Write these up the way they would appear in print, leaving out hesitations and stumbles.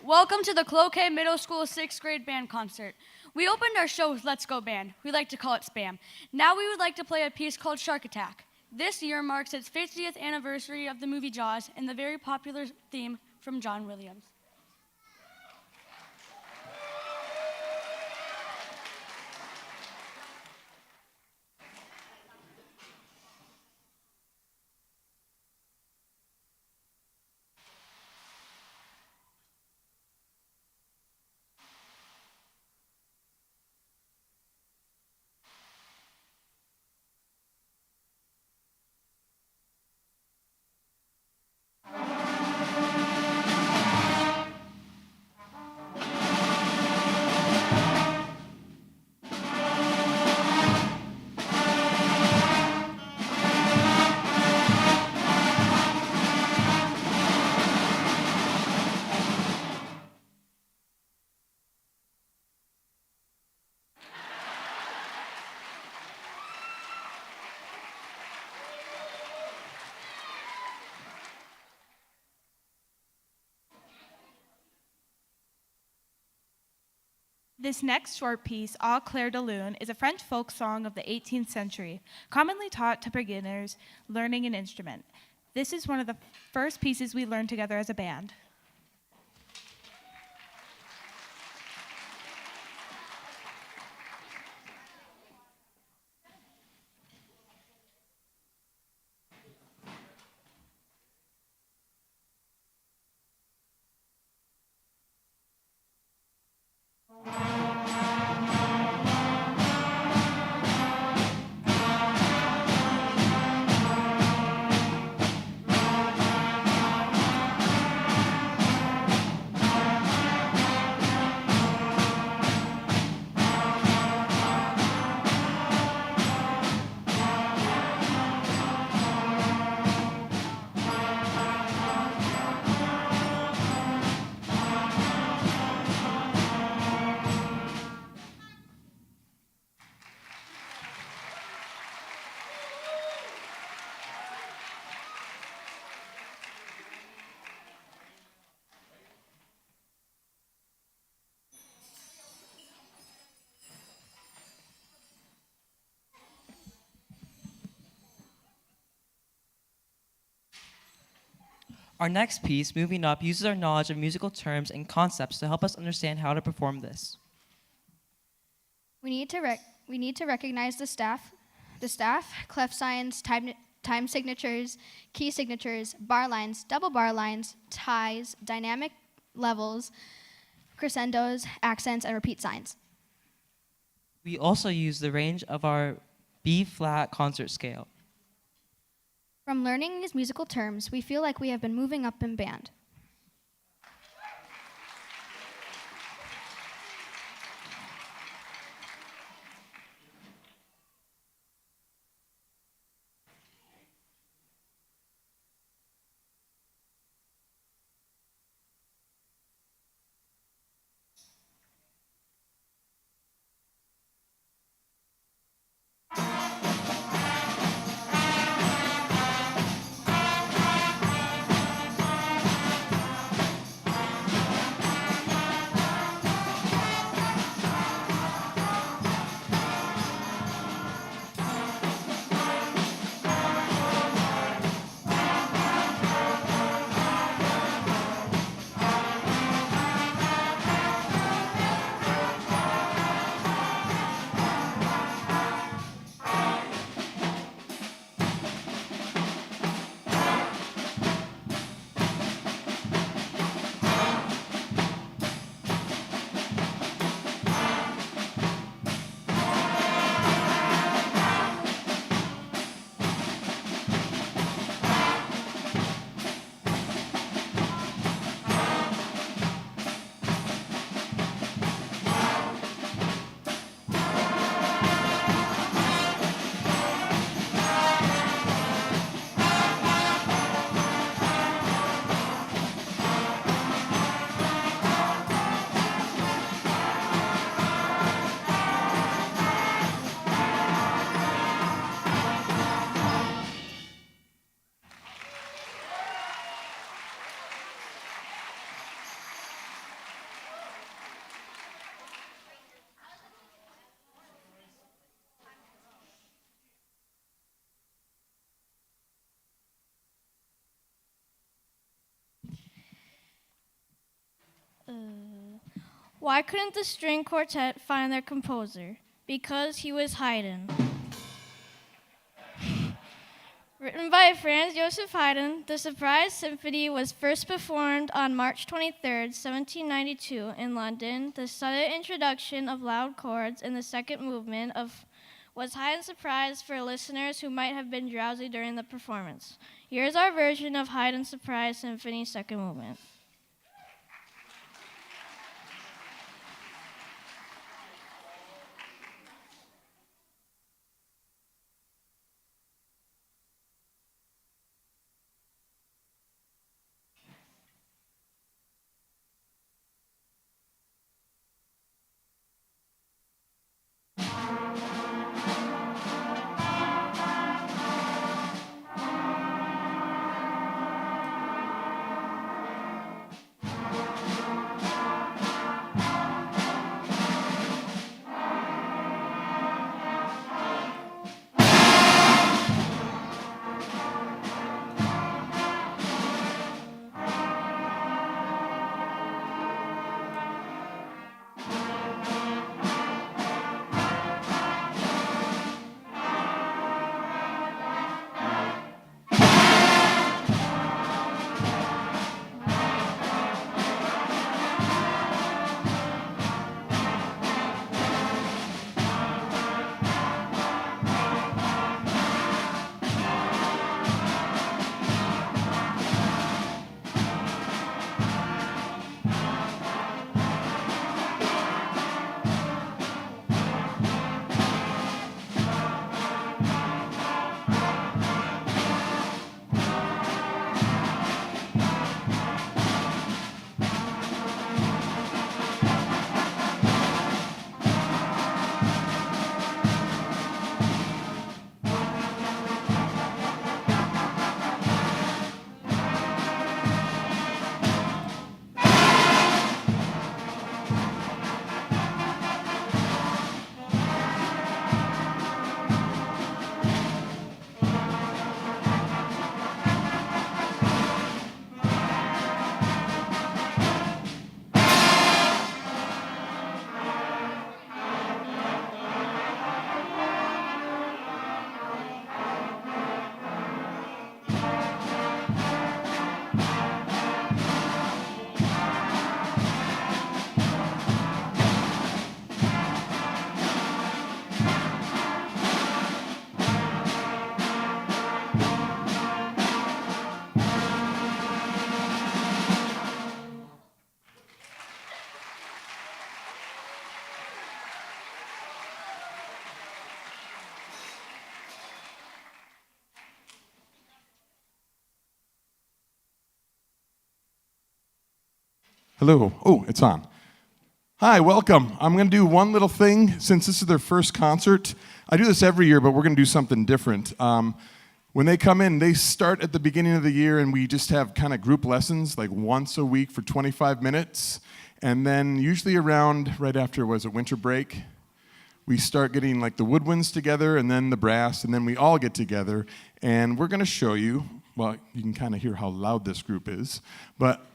Welcome to the Cloquet Middle School 6th grade band concert. We opened our show with Let's Go Band. We like to call it Spam. Now we would like to play a piece called Shark Attack. This year marks its 50th anniversary of the movie Jaws and the very popular theme from John Williams. This next short piece, Au Clair de Lune, is a French folk song of the 18th century, commonly taught to beginners learning an instrument. This is one of the first pieces we learned together as a band. Our next piece, Moving Up, uses our knowledge of musical terms and concepts to help us understand how to perform this. We need to recognize the staff, clef signs, time signatures, key signatures, bar lines, double bar lines, ties, dynamic levels, crescendos, accents, and repeat signs. We also use the range of our B-flat concert scale. From learning these musical terms, we feel like we have been moving up in band. Why couldn't the string quartet find their composer? Because he was Haydn. Written by Franz Joseph Haydn, the Surprise Symphony was first performed on March 23, 1792 in London. The sudden introduction of loud chords in the second movement was Haydn's surprise for listeners who might have been drowsy during the performance. Here's our version of Haydn's Surprise Symphony second movement. Hello. Oh, it's on. Hi, welcome. I'm going to do one little thing since this is their first concert. I do this every year, but we're going to do something different. When they come in, they start at the beginning of the year, and we just have kind of group lessons, like once a week for 25 minutes. And then usually around right after, was it winter break? We start getting like the woodwinds together and then the brass, and then we all get together. And we're going to show you, well, you can kind of hear how loud this group is, but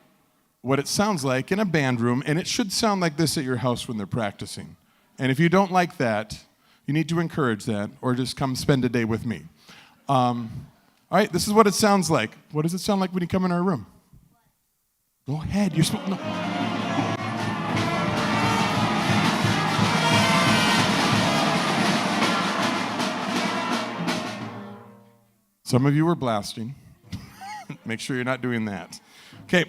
what it sounds like in a band room, and it should sound like this at your house when they're practicing. And if you don't like that, you need to encourage that, or just come spend a day with me. All right, this is what it sounds like. What does it sound like when you come in our room? Go ahead, you're supposed no. Some of you are blasting. Make sure you're not doing that. Okay.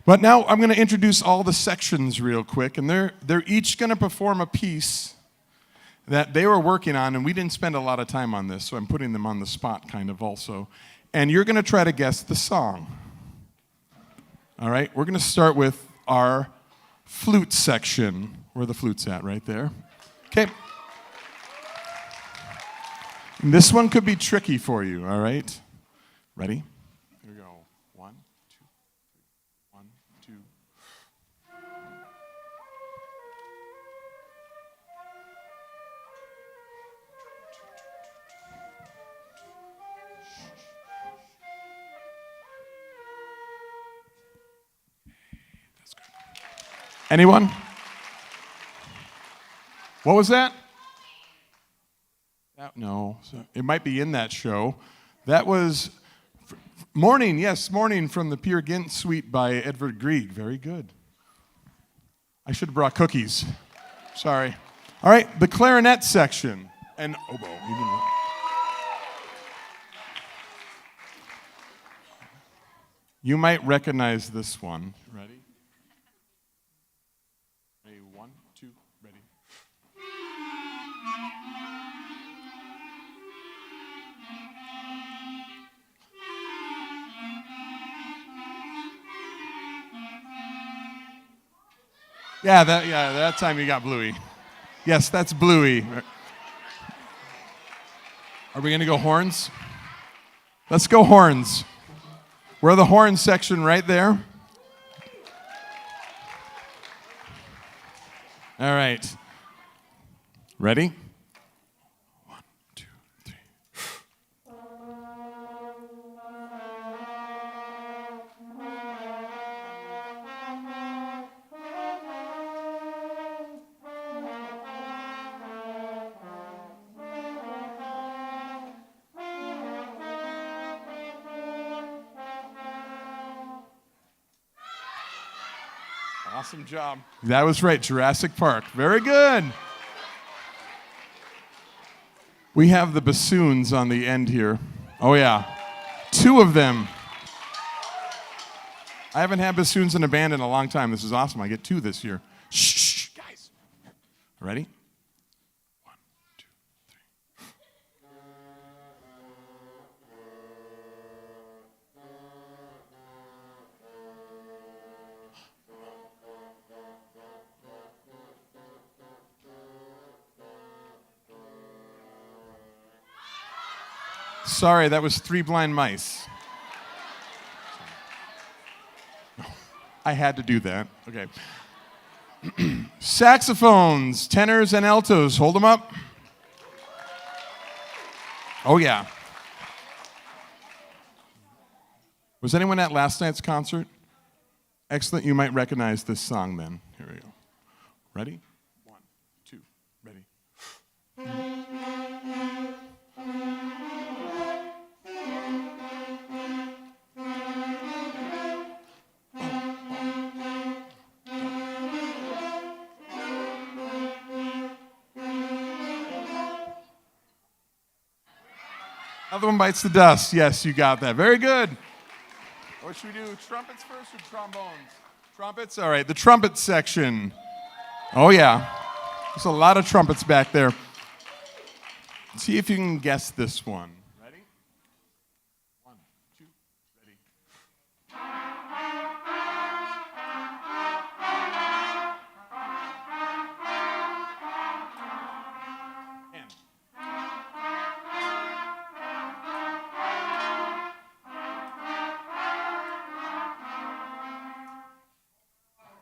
But now I'm going to introduce all the sections real quick, and they're each going to perform a piece that they were working on, and we didn't spend a lot of time on this, so I'm putting them on the spot kind of also. And you're going to try to guess the song. All right? We're going to start with our flute section. Where the flute's at, right there. Okay. And this one could be tricky for you, all right? Ready? Here we go. 1, 2, 3. 1, 2. That's good. Anyone? What was that? No, it might be in that show. That was Morning, yes, Morning from the Peer Gynt Suite by Edvard Grieg. Very good. I should have brought cookies. Sorry. All right, the clarinet section. And oboe. You might recognize this one. Ready? Ready, 1, 2, ready. Yeah, that time you got Bluey. Yes, that's Bluey. Are we going to go horns? Let's go horns. We're the horn section right there. All right. Ready? 1, 2, 3. Awesome job. That was right, Jurassic Park. Very good. We have the bassoons on the end here. Oh, yeah. 2 of them. I haven't had bassoons in a band in a long time. This is awesome. I get 2 this year. Shh, guys. Ready? 1, 2, 3. Sorry, that was 3 blind mice. I had to do that. Okay. Saxophones, tenors, and altos. Hold them up. Oh, yeah. Was anyone at last night's concert? Excellent. You might recognize this song then. Here we go. Ready? 1, 2, ready. Other one bites the dust. Yes, you got that. Very good. What should we do? Trumpets first or trombones? Trumpets? All right, the trumpet section. Oh, yeah. There's a lot of trumpets back there. Let's see if you can guess this one. Ready? 1, 2, ready. And.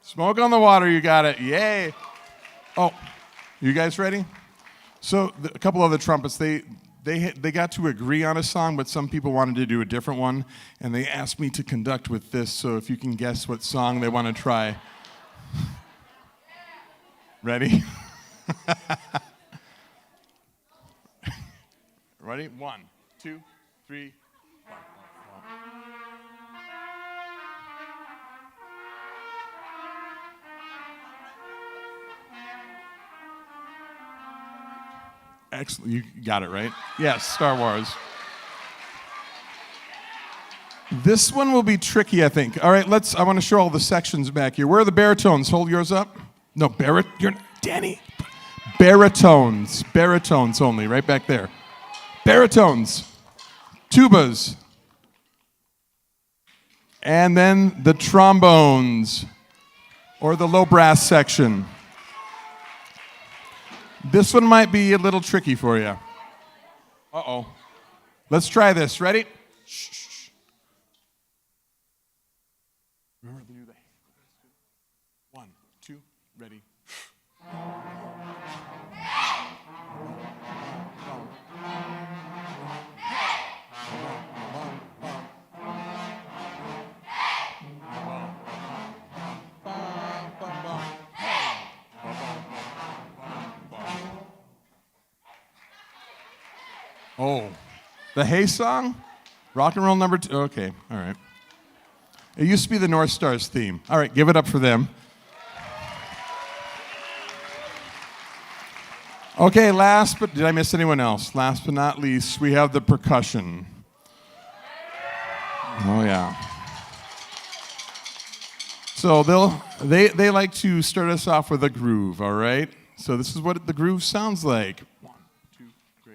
Smoke on the water, you got it. Yay. Oh, you guys ready? So a couple other trumpets, they got to agree on a song, but some people wanted to do a different one, and they asked me to conduct with this, so if you can guess what song they want to try. Ready? Ready? 1, 2, 3. Excellent. You got it, right? Yes, Star Wars. This one will be tricky, I think. All right, I want to show all the sections back here. Where are the baritones? Hold yours up. No, Danny. Baritones. Baritones only, right back there. Baritones. Tubas. And then the trombones, or the low brass section. This one might be a little tricky for you. Uh-oh. Let's try this. Ready? Shh. Remember to do that. 1, 2, ready. Oh, the Hey song? Rock and roll number 2. Okay, all right. It used to be the North Stars theme. All right, give it up for them. Okay, did I miss anyone else? Last but not least, we have the percussion. Oh yeah. So they like to start us off with a groove, all right? So this is what the groove sounds like. 1, 2, 3.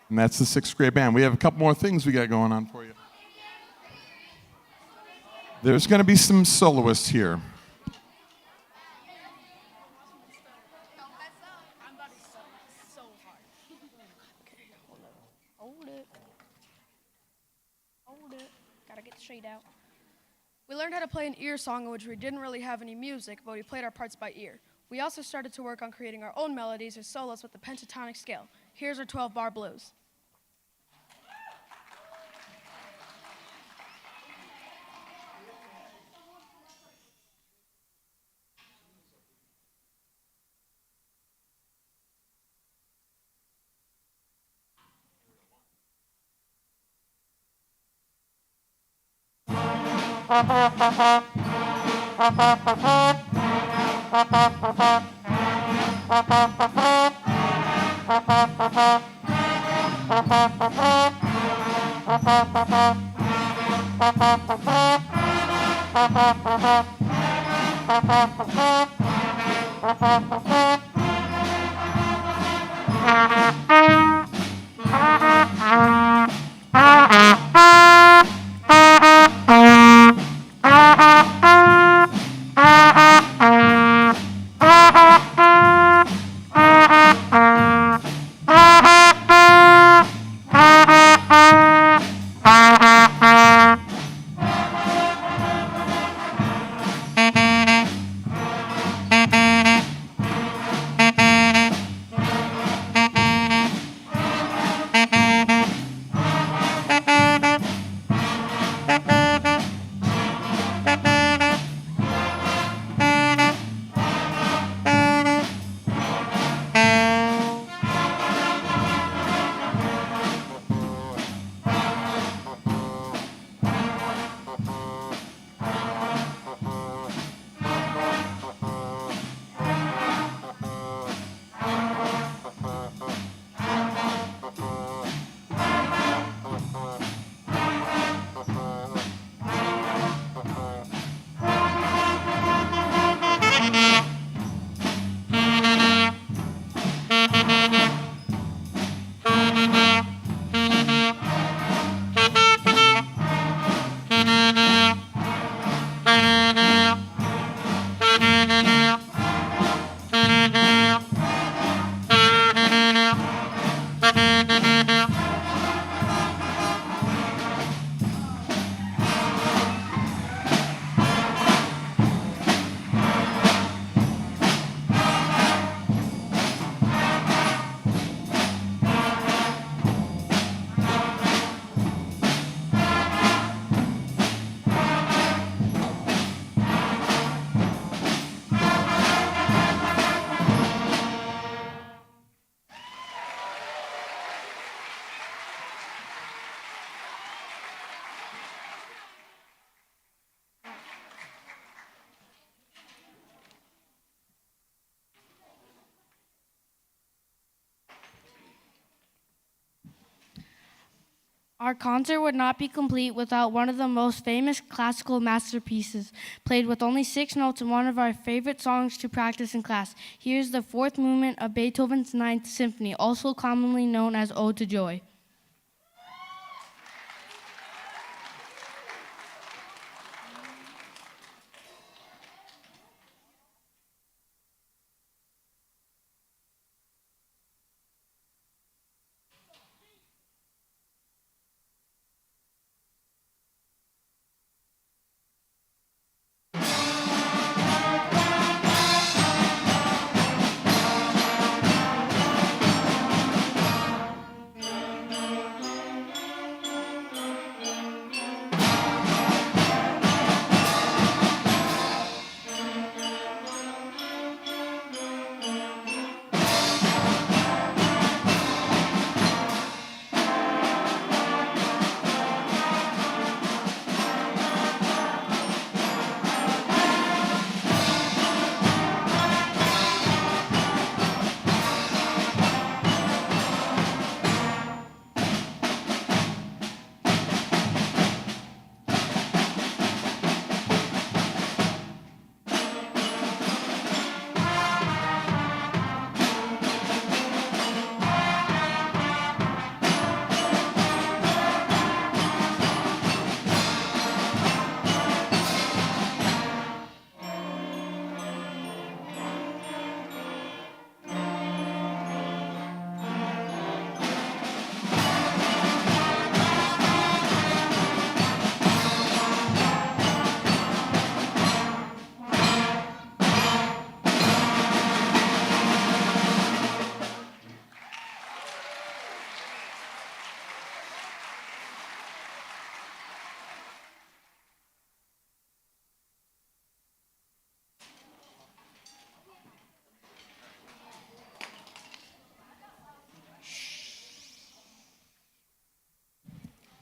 And that's the 6th grade band. We have a couple more things we got going on for you. There's going to be some soloists here. Hold it. Gotta get straight out. We learned how to play an ear song in which we didn't really have any music, but we played our parts by ear. We also started to work on creating our own melodies or solos with the pentatonic scale. Here's our 12-bar blues. Our concert would not be complete without one of the most famous classical masterpieces, played with only 6 notes and one of our favorite songs to practice in class. Here's the 4th movement of Beethoven's 9th Symphony, also commonly known as Ode to Joy.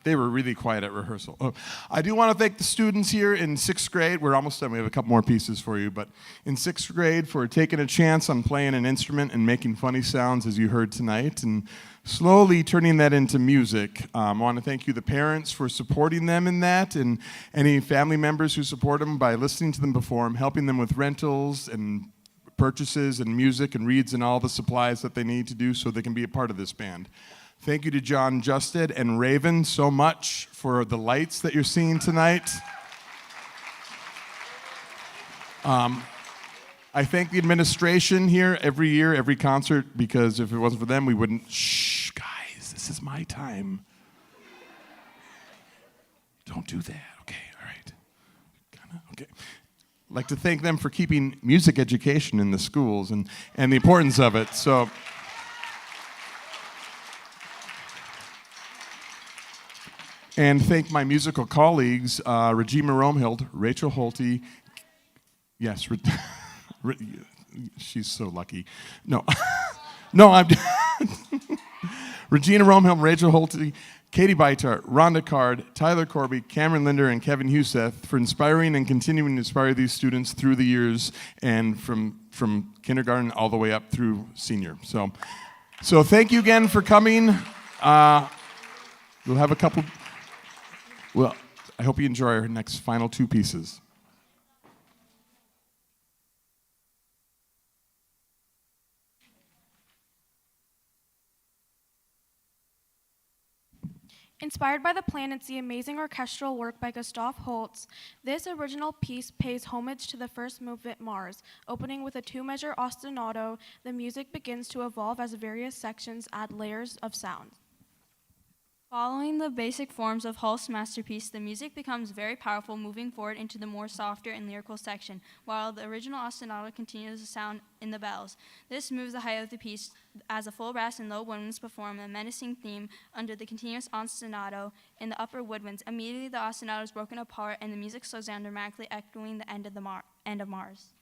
They were really quiet at rehearsal. Oh, I do want to thank the students here in 6th grade. We're almost done. We have a couple more pieces for you. But in 6th grade for taking a chance on playing an instrument and making funny sounds, as you heard tonight, and slowly turning that into music. I want to thank you, the parents, for supporting them in that, and any family members who support them by listening to them perform, helping them with rentals and purchases and music and reeds and all the supplies that they need to do so they can be a part of this band. Thank you to John Justed and Raven so much for the lights that you're seeing tonight. I thank the administration here every year, every concert, because if it wasn't for them, we wouldn't. Shh, guys, this is my time. Don't do that. Okay, all right. Okay. I'd like to thank them for keeping music education in the schools and the importance of it. So. And thank my musical colleagues, Regina Romhild, Rachel Holte. Yes, she's so lucky. No, no, I'm Regina Romhild, Rachel Holte, Katie Bytart, Rhonda Card, Tyler Corby, Cameron Linder, and Kevin Huseth for inspiring and continuing to inspire these students through the years and from kindergarten all the way up through senior. So thank you again for coming. We'll have a couple. Well, I hope you enjoy our next final two pieces. Inspired by the plan and the amazing orchestral work by Gustav Holst, this original piece pays homage to the first movement Mars. Opening with a 2-measure ostinato, the music begins to evolve as various sections add layers of sound. Following the basic forms of Holst's masterpiece, the music becomes very powerful, moving forward into the more softer and lyrical section, while the original ostinato continues to sound in the bells. This moves the height of the piece as a full brass and low woodwinds perform a menacing theme under the continuous ostinato in the upper woodwinds. Immediately, the ostinato is broken apart, and the music slows down dramatically, echoing the end of Mars.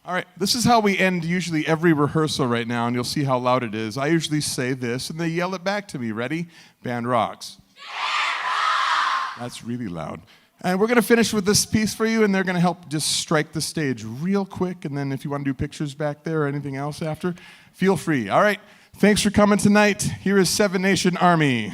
All right, this is how we end usually every rehearsal right now, and you'll see how loud it is. I usually say this, and they yell it back to me. Ready? Band rocks. Band rocks! That's really loud. And we're going to finish with this piece for you, and they're going to help just strike the stage real quick, and then if you want to do pictures back there or anything else after, feel free. All right, thanks for coming tonight. Here is Seven Nation Army.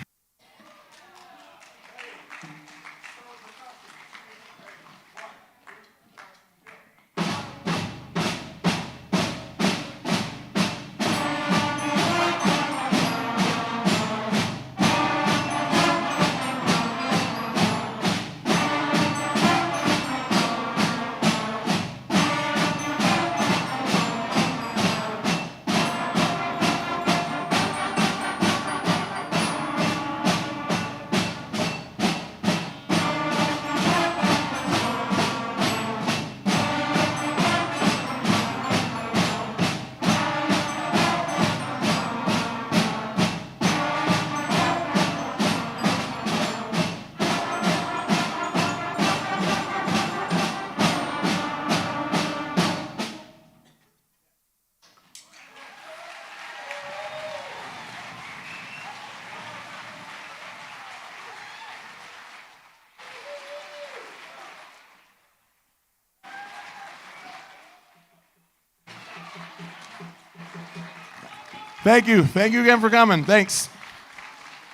Thank you. Thank you again for coming. Thanks.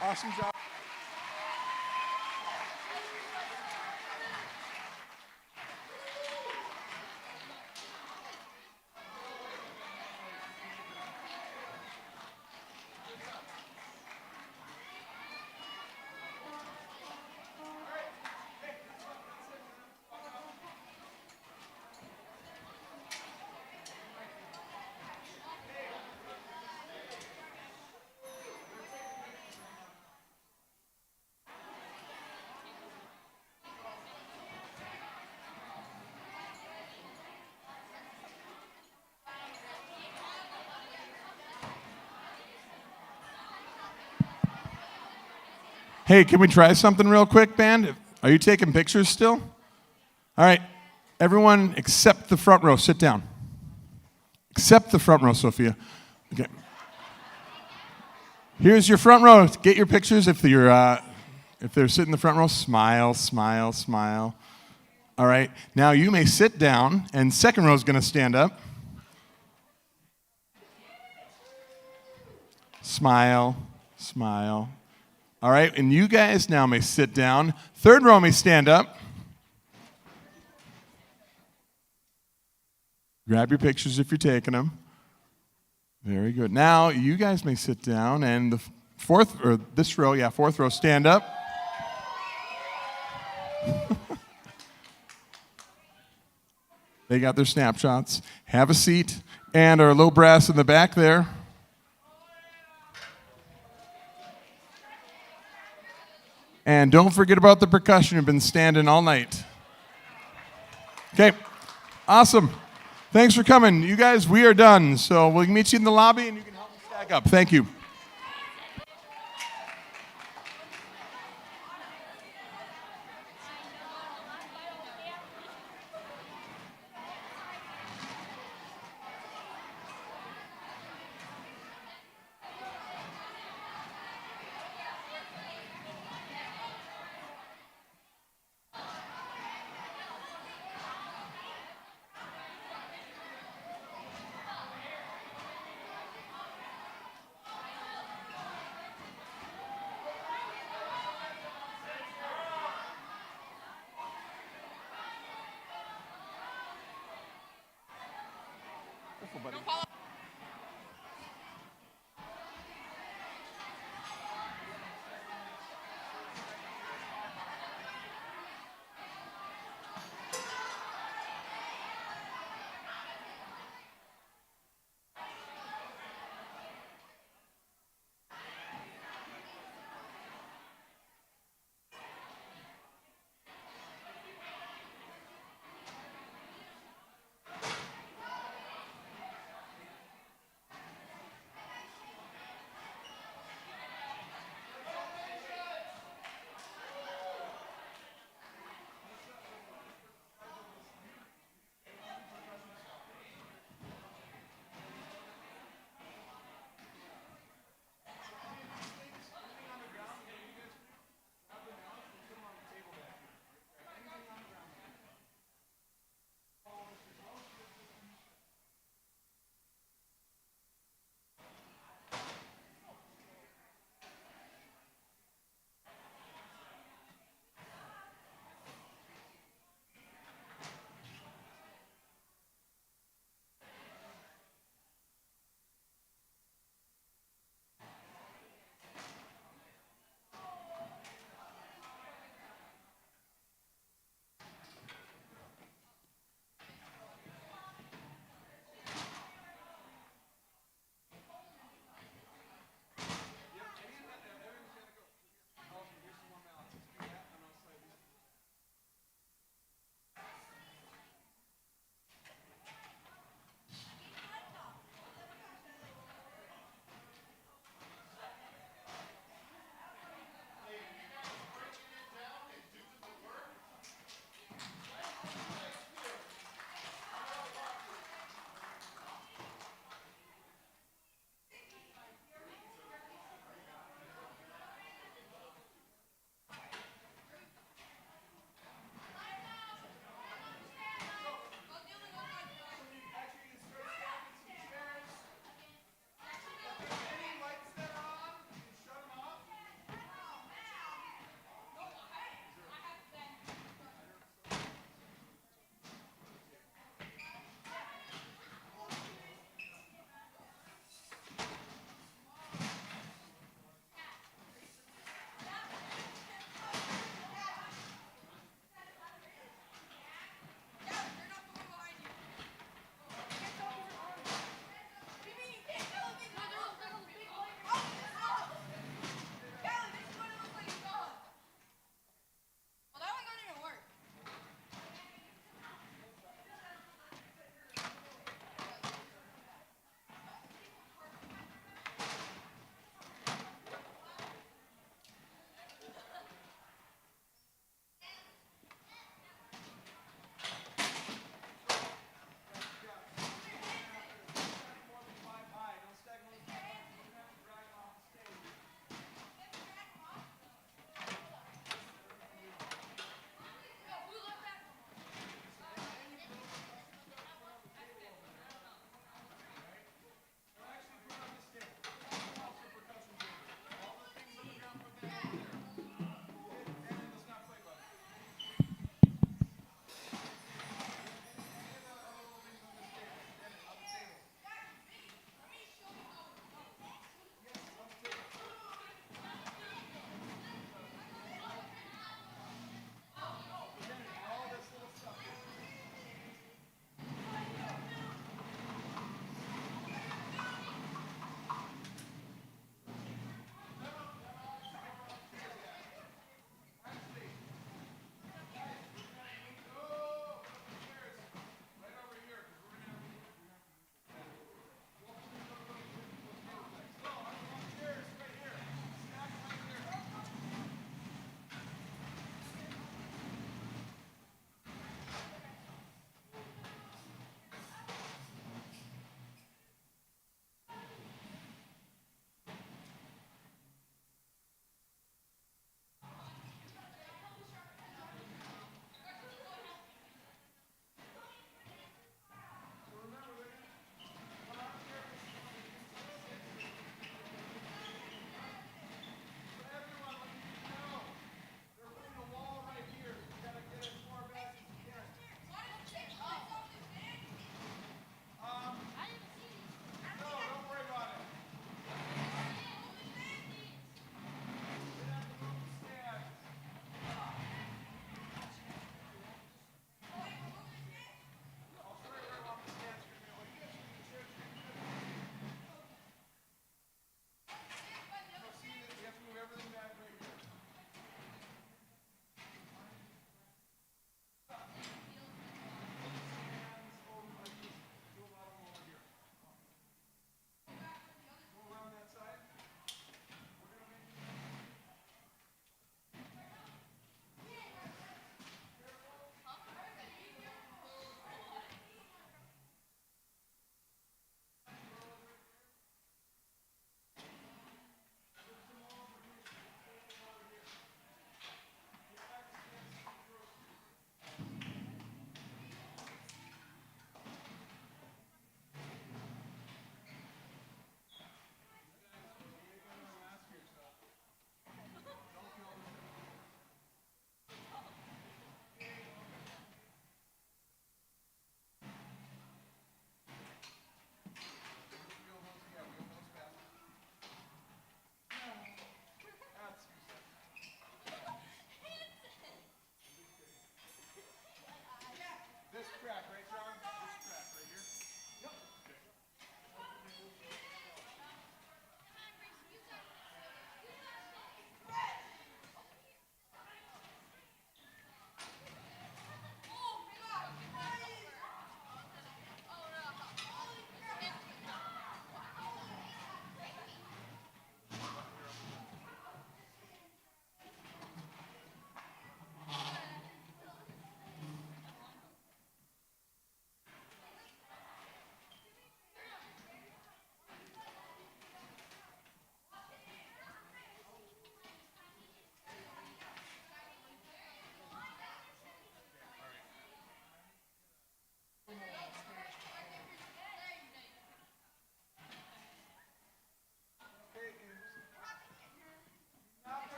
Awesome job. Hey, can we try something real quick, band? Are you taking pictures still? All right, everyone except the front row, sit down. Except the front row, Sophia. Okay. Here's your front row. Get your pictures. If they're sitting in the front row, smile, smile, smile. All right, now you may sit down, and second row is going to stand up. Smile, smile. All right, and you guys now may sit down. Third row may stand up. Grab your pictures if you're taking them. Very good. Now you guys may sit down, and the fourth row, stand up. They got their snapshots. Have a seat, and our low brass in the back there. And don't forget about the percussion. You've been standing all night. Okay, awesome. Thanks for coming. You guys, we are done. So we'll meet you in the lobby, and you can help me stack up. Thank you.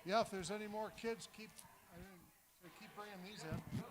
Yeah, if there's any more kids, keep bringing these in.